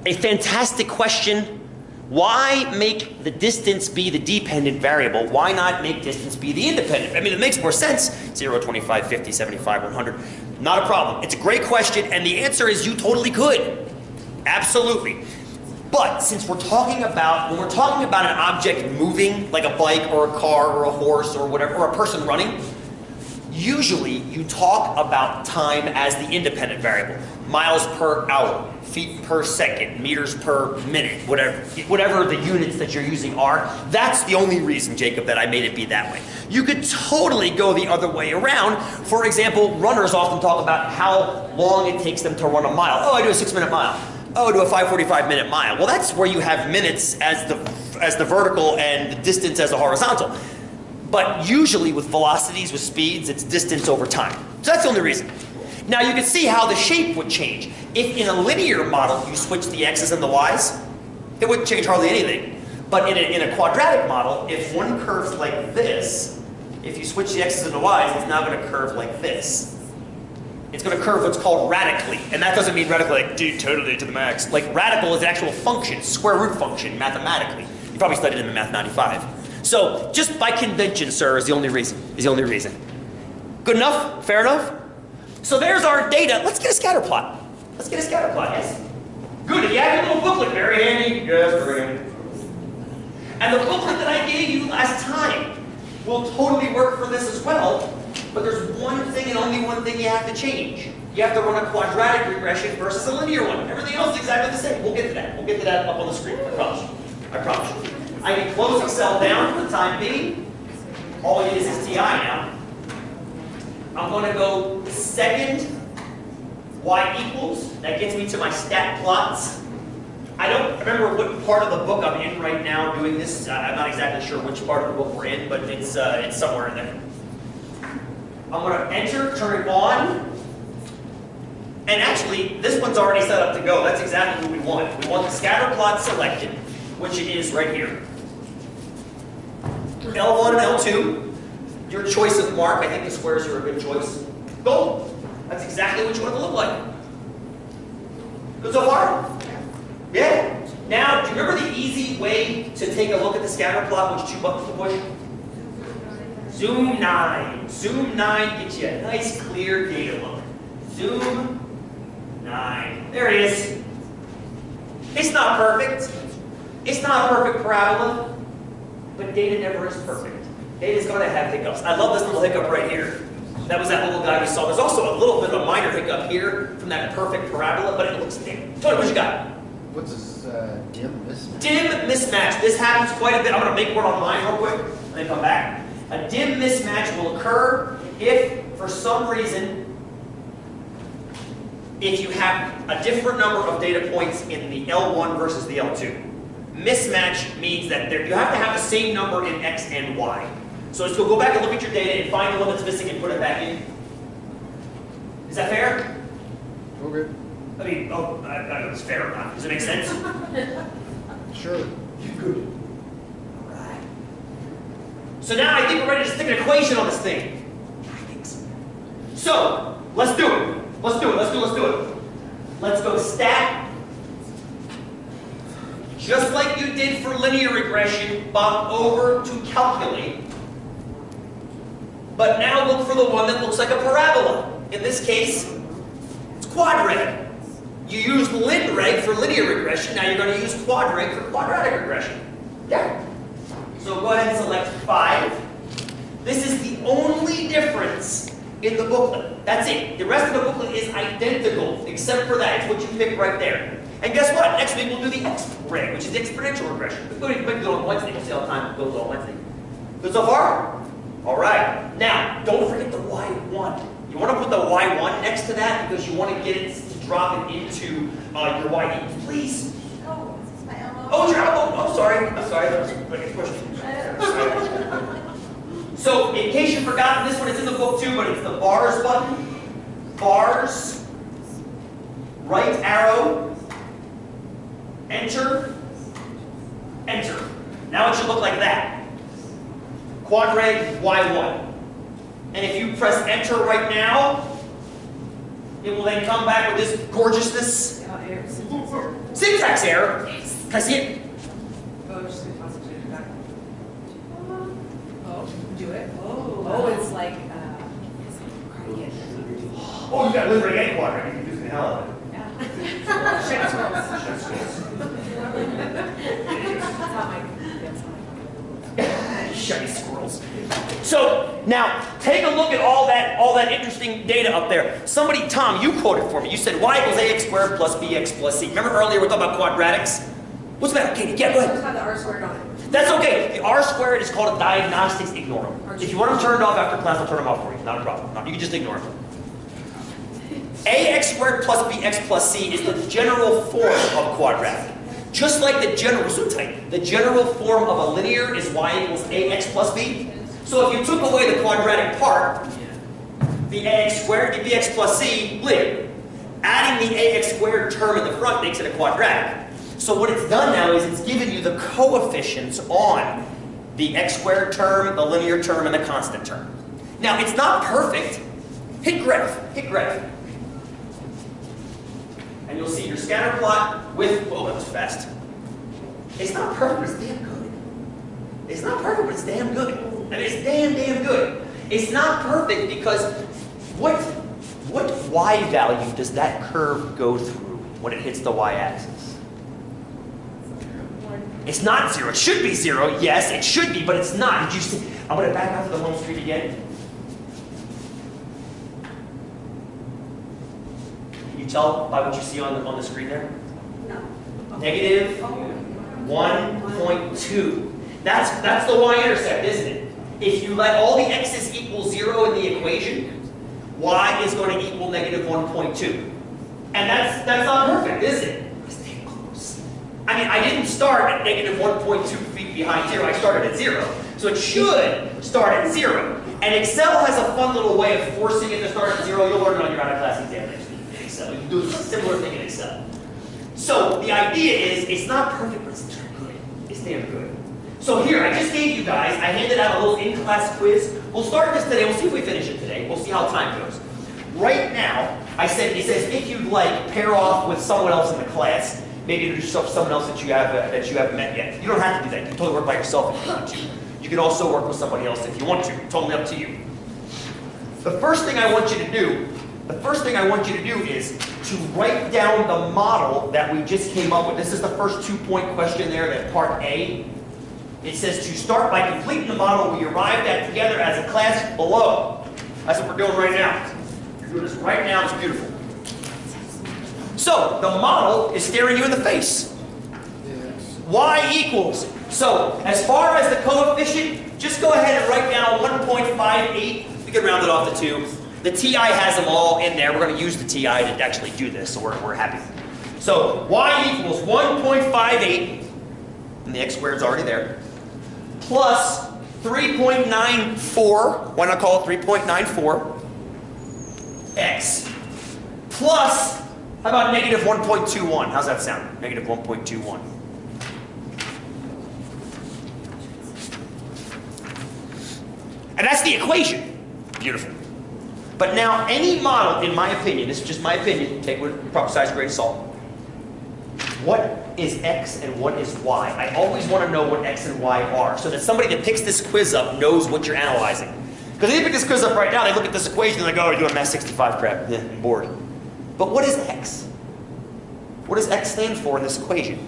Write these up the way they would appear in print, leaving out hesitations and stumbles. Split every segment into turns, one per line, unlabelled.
A fantastic question. Why make the distance be the dependent variable? Why not make distance be the independent? I mean, it makes more sense. 0, 25, 50, 75, 100. Not a problem. It's a great question, and the answer is you totally could. Absolutely. But since we're talking about, when we're talking about an object moving, like a bike or a car or a horse or whatever, or a person running, usually you talk about time as the independent variable. Miles per hour, feet per second, meters per minute, whatever the units that you're using are. That's the only reason, Jacob, that I made it be that way. You could totally go the other way around. For example, runners often talk about how long it takes them to run a mile. Oh, I do a 6-minute mile. Oh, I do a 5:45-minute mile. Well, that's where you have minutes as the vertical and the distance as the horizontal. But usually with velocities, with speeds, it's distance over time. So that's the only reason. Now you can see how the shape would change. If in a linear model you switch the x's and the y's, it wouldn't change hardly anything. But in a quadratic model, if one curves like this, if you switch the x's and the y's, it's now going to curve like this. It's going to curve what's called radically. And that doesn't mean radically like, dude, totally to the max. Like radical is an actual function, square root function, mathematically. You probably studied it in Math 95. So just by convention, sir, is the only reason. Good enough? Fair enough? So there's our data. Let's get a scatter plot. Yes? Good. If you have your little booklet, very handy. Yes, very handy. And the booklet that I gave you last time will totally work for this as well. But there's one thing and only one thing you have to change. You have to run a quadratic regression versus a linear one. Everything else is exactly the same. We'll get to that. We'll get to that up on the screen. I promise you. I can close Excel down for the time being. All it is TI now. I'm going to go second y equals. That gets me to my stat plots. I don't remember what part of the book I'm in right now doing this. I'm not exactly sure which part of the book we're in, but it's somewhere in there. I'm going to enter, turn it on. And actually, this one's already set up to go. That's exactly what we want. We want the scatter plot selected, which it is right here. L1 and L2, your choice of mark. I think the squares are a good choice. Gold. That's exactly what you want it to look like. Good so far? Yeah. Now, do you remember the easy way to take a look at the scatter plot? Which 2 buttons to push? Zoom 9. Zoom 9 gets you a nice clear data look. Zoom 9. There it is. It's not perfect. It's not a perfect parabola. But data never is perfect. Data's going to have hiccups. I love this little hiccup right here. That was that little guy we saw. There's also a little bit of a minor hiccup here from that perfect parabola, but it looks dim. Tony, what you got?
What's this dim mismatch?
Dim mismatch. This happens quite a bit. I'm going to make one on mine real quick, and then come back. A dim mismatch will occur if, for some reason, if you have a different number of data points in the L1 versus the L2. Mismatch means that you have to have the same number in X and Y. So let's go back and look at your data and find the one that's missing and put it back in. Is that fair?
Okay.
I mean, I don't know if it's fair or not. Does it make sense?
Sure.
Good. All right. So now I think we're ready to stick an equation on this thing. I think so. So, let's do it. Let's do it. Let's go stat. Just like you did for linear regression, bump over to calculate. But now look for the one that looks like a parabola. In this case, it's quadratic. You used linreg for linear regression, now you're going to use quadratic for quadratic regression. Yeah. So go ahead and select 5. This is the only difference in the booklet. That's it. The rest of the booklet is identical, except for that. It's what you pick right there. And guess what? Next week we'll do the x-reg, which is exponential regression. We're going to do it on Wednesday. We'll see how time goes on Wednesday. Good so far? All right. Now, don't forget the y1. You want to put the y1 next to that because you want to get it to drop it into your y equals, please.
Oh, is this my elbow?
Oh, it's your elbow. Oh, sorry. I'm sorry. That was a quick question. So, in case you've forgotten, this one is in the book too, but it's the bars button. Bars. Right arrow. Enter. Enter. Now it should look like that. Quadratic y1. And if you press enter right now, it will then come back with this gorgeousness. Signature. syntax error. Can I see it?
Oh, just gonna concentrate it back. Oh, do it. Oh, it's like, cardigan.
Oh, you got liberating and quadratic. You're confusing the hell out of it.
Yeah. Shed
Shiny squirrels. So now take a look at all that interesting data up there. Somebody, Tom, you quoted for me. You said y equals ax squared plus bx plus c. Remember earlier we were talking about quadratics? What's the matter, Katie? Yeah, go ahead.
Just have the R squared on it.
That's okay. The r squared is called a diagnostics. Ignore them. If you want them turned off after class, I'll turn them off for you. Not a problem. No, you can just ignore them. Ax squared plus bx plus c is the general form of quadratic. Just like the general form of a linear is y equals ax plus b. So if you took away the quadratic part, the ax squared, the bx plus c, linear. Adding the ax squared term in the front makes it a quadratic. So what it's done now is it's given you the coefficients on the x squared term, the linear term, and the constant term. Now it's not perfect. Hit graph. And you'll see your scatter plot with, oh, that was fast. It's not perfect, but it's damn good. It's not perfect, but it's damn good. I mean, it's damn good. It's not perfect because what y value does that curve go through when it hits the y-axis? It's not 0. It should be 0. Yes, it should be, but it's not. Did you see? I'm going to back out to the home street again. You tell by what you see on the screen there?
No.
Negative 1.2. That's the y-intercept, isn't it? If you let all the x's equal 0 in the equation, y is going to equal negative 1.2. And that's not perfect, is it? It's damn close. I mean, I didn't start at negative 1.2 feet behind 0. I started at 0. So it should start at 0. And Excel has a fun little way of forcing it to start at 0. You'll learn it on your out-of-class examination. Excel. You can do a similar thing in Excel. So the idea is, it's not perfect, but it's damn good. It's damn good. So here, I just gave you guys, I handed out a little in-class quiz. We'll start this today. We'll see if we finish it today. We'll see how time goes. Right now, it says if you'd like, pair off with someone else in the class. Maybe introduce yourself to someone else that you haven't met yet. You don't have to do that. You can totally work by yourself if you want to. You can also work with somebody else if you want to. Totally up to you. The first thing I want you to do is to write down the model that we just came up with. This is the first 2-point question there, that part A. It says to start by completing the model we arrived at together as a class below. That's what we're doing right now. You're doing this right now. It's beautiful. So the model is staring you in the face.
Yes.
Y equals. So as far as the coefficient, just go ahead and write down 1.58. We can round it off to 2. The TI has them all in there. We're going to use the TI to actually do this, so we're happy. So y equals 1.58, and the x squared is already there, plus 3.94, why not call it 3.94, x, plus, how about negative 1.21? How's that sound? Negative 1.21. And that's the equation. Beautiful. But now, any model, in my opinion, this is just my opinion, take it with proper size grain of salt. What is x and what is y? I always want to know what x and y are, so that somebody that picks this quiz up knows what you're analyzing. Because if you pick this quiz up right now, they look at this equation and they're like, oh, you're doing math 65 crap. Yeah, I'm bored. But what is x? What does x stand for in this equation?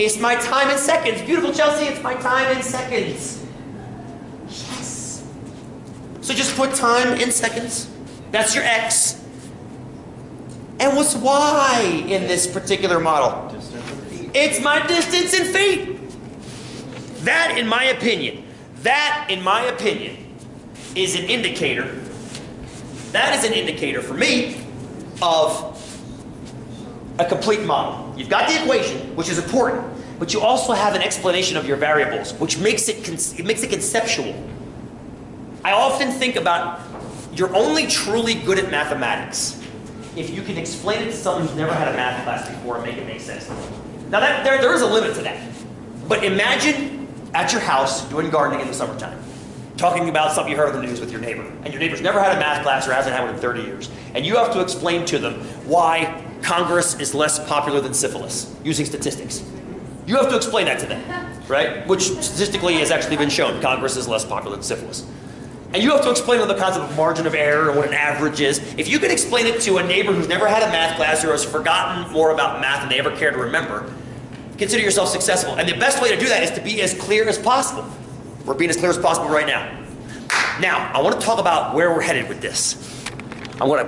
It's my time in seconds. Beautiful, Chelsea, it's my time in seconds. Yes. So just put time in seconds. That's your x. And what's y in this particular model? It's my distance in feet. That, in my opinion, is an indicator. That is an indicator for me of a complete model. You've got the equation, which is important, but you also have an explanation of your variables, which makes it conceptual. I often think about, you're only truly good at mathematics if you can explain it to someone who's never had a math class before and make it make sense. Now there is a limit to that. But imagine at your house doing gardening in the summertime, talking about something you heard on the news with your neighbor, and your neighbor's never had a math class or hasn't had one in 30 years, and you have to explain to them why Congress is less popular than syphilis, using statistics. You have to explain that to them, right? Which statistically has actually been shown. Congress is less popular than syphilis. And you have to explain the concept of margin of error and what an average is. If you can explain it to a neighbor who's never had a math class or has forgotten more about math than they ever care to remember, consider yourself successful. And the best way to do that is to be as clear as possible. We're being as clear as possible right now. Now, I want to talk about where we're headed with this. I want to